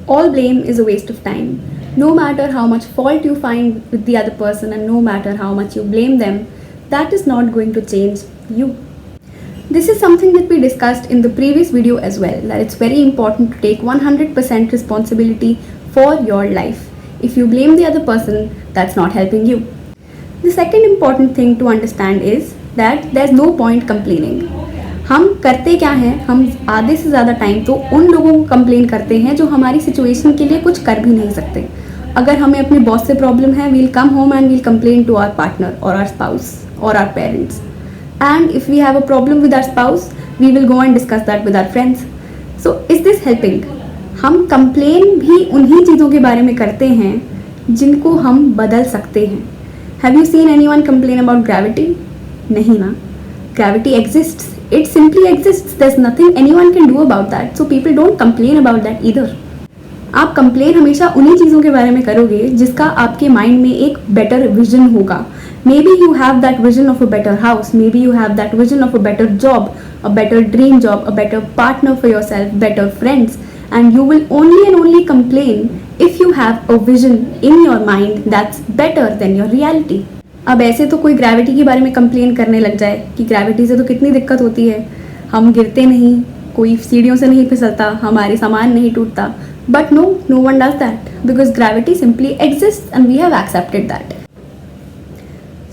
All blame is a waste of time. No matter how much fault you find with the other person and no matter how much you blame them, that is not going to change you. This is something that we discussed in the previous video as well, that it's very important to take 100% responsibility for your life. If you blame the other person, that's not helping you. The second important thing to understand is that there's no point complaining. हम करते क्या हैं, हम आधे से ज़्यादा time तो उन लोगों को कंप्लेन करते हैं जो हमारी सिचुएशन के लिए कुछ कर भी नहीं सकते. अगर हमें अपने बॉस से प्रॉब्लम है, we'll come home and we'll complain to our partner और आवर स्पाउस और our parents. And if we have a problem with our spouse, we will go and discuss that with our friends. So is this helping? हम complain भी उन्हीं चीज़ों के बारे में करते हैं जिनको हम बदल सकते हैं. Have you seen anyone complain about gravity? नहीं ना. Gravity exists. It simply exists. There's nothing anyone can do about that. So people don't complain about that either. आप कंप्लेन हमेशा उन्हीं चीज़ों के बारे में करोगे जिसका आपके माइंड में एक बेटर विजन होगा. Maybe you have that vision of a better house, maybe you have that vision of a better job, a better dream job, a better partner for yourself, better friends, and you will only and only complain if you have a vision in your mind that's better than your reality. अब ऐसे तो कोई gravity के बारे में complain करने लग जाए कि ग्रेविटी से तो कितनी दिक्कत होती है, हम गिरते नहीं, कोई सीढ़ियों से नहीं फिसलता, हमारे सामान नहीं टूटता. But no one does that because gravity simply exists and we have accepted that.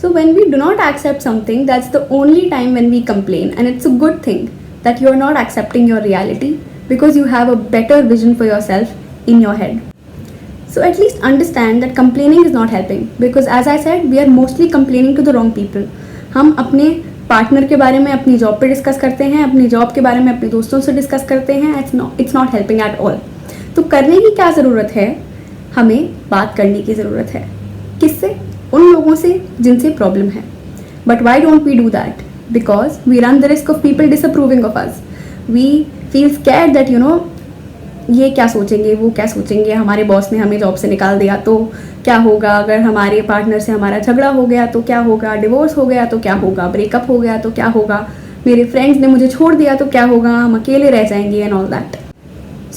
So when we do not accept something, that's the only time when we complain, and it's a good thing that you're not accepting your reality because you have a better vision for yourself in your head. So at least understand that complaining is not helping because as I said, we are mostly complaining to the wrong people. हम अपने partner के बारे में अपनी job पे discuss करते हैं, अपनी जॉब के बारे में अपने दोस्तों से डिस्कस करते हैं. It's not helping at all. तो करने की क्या ज़रूरत है? हमें बात करने की ज़रूरत है. किससे? उन लोगों से जिनसे प्रॉब्लम है. But why don't we do that? Because we run the risk of people disapproving of us. We feel scared that ये क्या सोचेंगे, वो क्या सोचेंगे, हमारे बॉस ने हमें जॉब से निकाल दिया तो क्या होगा, अगर हमारे पार्टनर से हमारा झगड़ा हो गया तो क्या होगा, डिवोर्स हो गया तो क्या होगा, ब्रेकअप हो गया तो क्या होगा, मेरे फ्रेंड्स ने मुझे छोड़ दिया तो क्या होगा, हम अकेले रह जाएंगे and all that.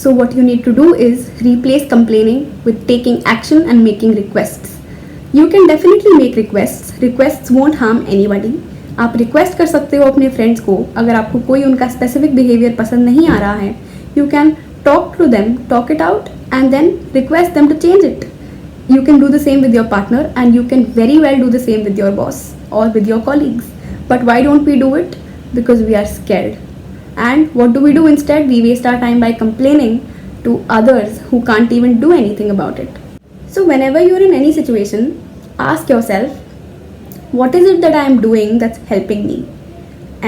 So what you need to do is replace complaining with taking action and making requests. You can definitely make requests. Requests won't harm anybody. आप रिक्वेस्ट कर सकते हो अपने फ्रेंड्स को. अगर आपको कोई उनका स्पेसिफिक बिहेवियर पसंद नहीं आ रहा है, you can talk to them, talk it out and then request them to change it. You can do the same with your partner and you can very well do the same with your boss or with your colleagues. But why don't we do it? Because we are scared. And what do we do instead? We waste our time by complaining to others who can't even do anything about it. So whenever you're in any situation, ask yourself, what is it that I am doing that's helping me?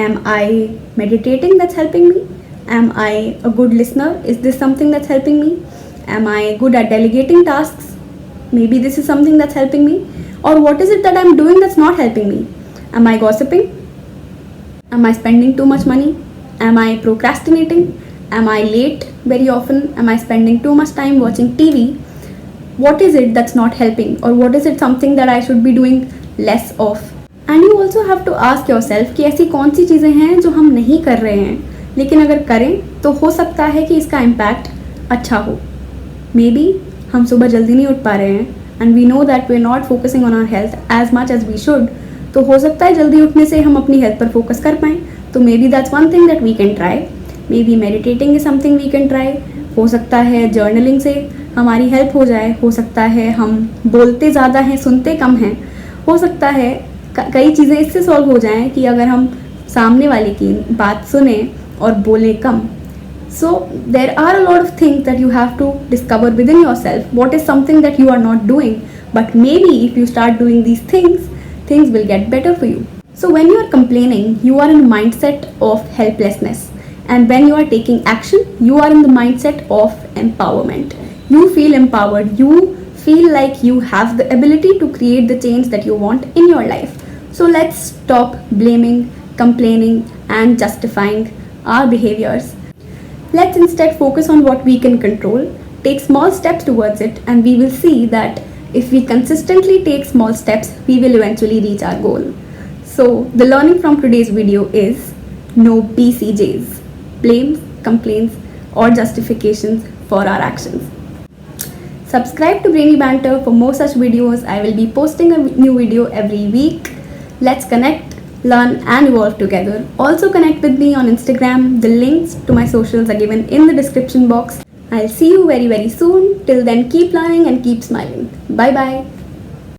Am I meditating that's helping me? Am I a good listener? Is this something that's helping me? Am I good at delegating tasks? Maybe this is something that's helping me. Or what is it that I'm doing that's not helping me? Am I gossiping? Am I spending too much money? Am I procrastinating? Am I late very often? Am I spending too much time watching TV? What is it that's not helping, or what is it something that I should be doing less of? And you also have to ask yourself कि ऐसी कौन सी चीज़ें हैं जो हम नहीं कर रहे हैं लेकिन अगर करें तो हो सकता है कि इसका इम्पैक्ट अच्छा हो. मे बी हम सुबह जल्दी नहीं उठ पा रहे हैं and we know that we are not focusing on our health as much as we should. तो हो सकता है जल्दी उठने से हम अपनी हेल्थ पर फोकस कर पाएँ. तो maybe that's one thing that we can try. Maybe meditating is something we can try. हो सकता है जर्नलिंग से हमारी हेल्प हो जाए. हो सकता है हम बोलते ज़्यादा हैं सुनते कम हैं. हो सकता है कई चीज़ें इससे सॉल्व हो जाएं कि अगर हम सामने वाले की बात सुने और बोलें कम. So there are a lot of things that you have to discover within yourself. What is something that you are not doing, but maybe if you start doing these things will get better for you. So when you are complaining, you are in a mindset of helplessness, and when you are taking action, you are in the mindset of empowerment. You feel empowered. You feel like you have the ability to create the change that you want in your life. So let's stop blaming, complaining, and justifying our behaviors. Let's instead focus on what we can control, take small steps towards it, and we will see that if we consistently take small steps, we will eventually reach our goal. So the learning from today's video is no BCJs, blames, complaints, or justifications for our actions. Subscribe to Brainy Banter for more such videos. I will be posting a new video every week. Let's connect, learn and evolve together. Also connect with me on Instagram. The links to my socials are given in the description box. I'll see you very soon. Till then, keep learning and keep smiling. Bye bye.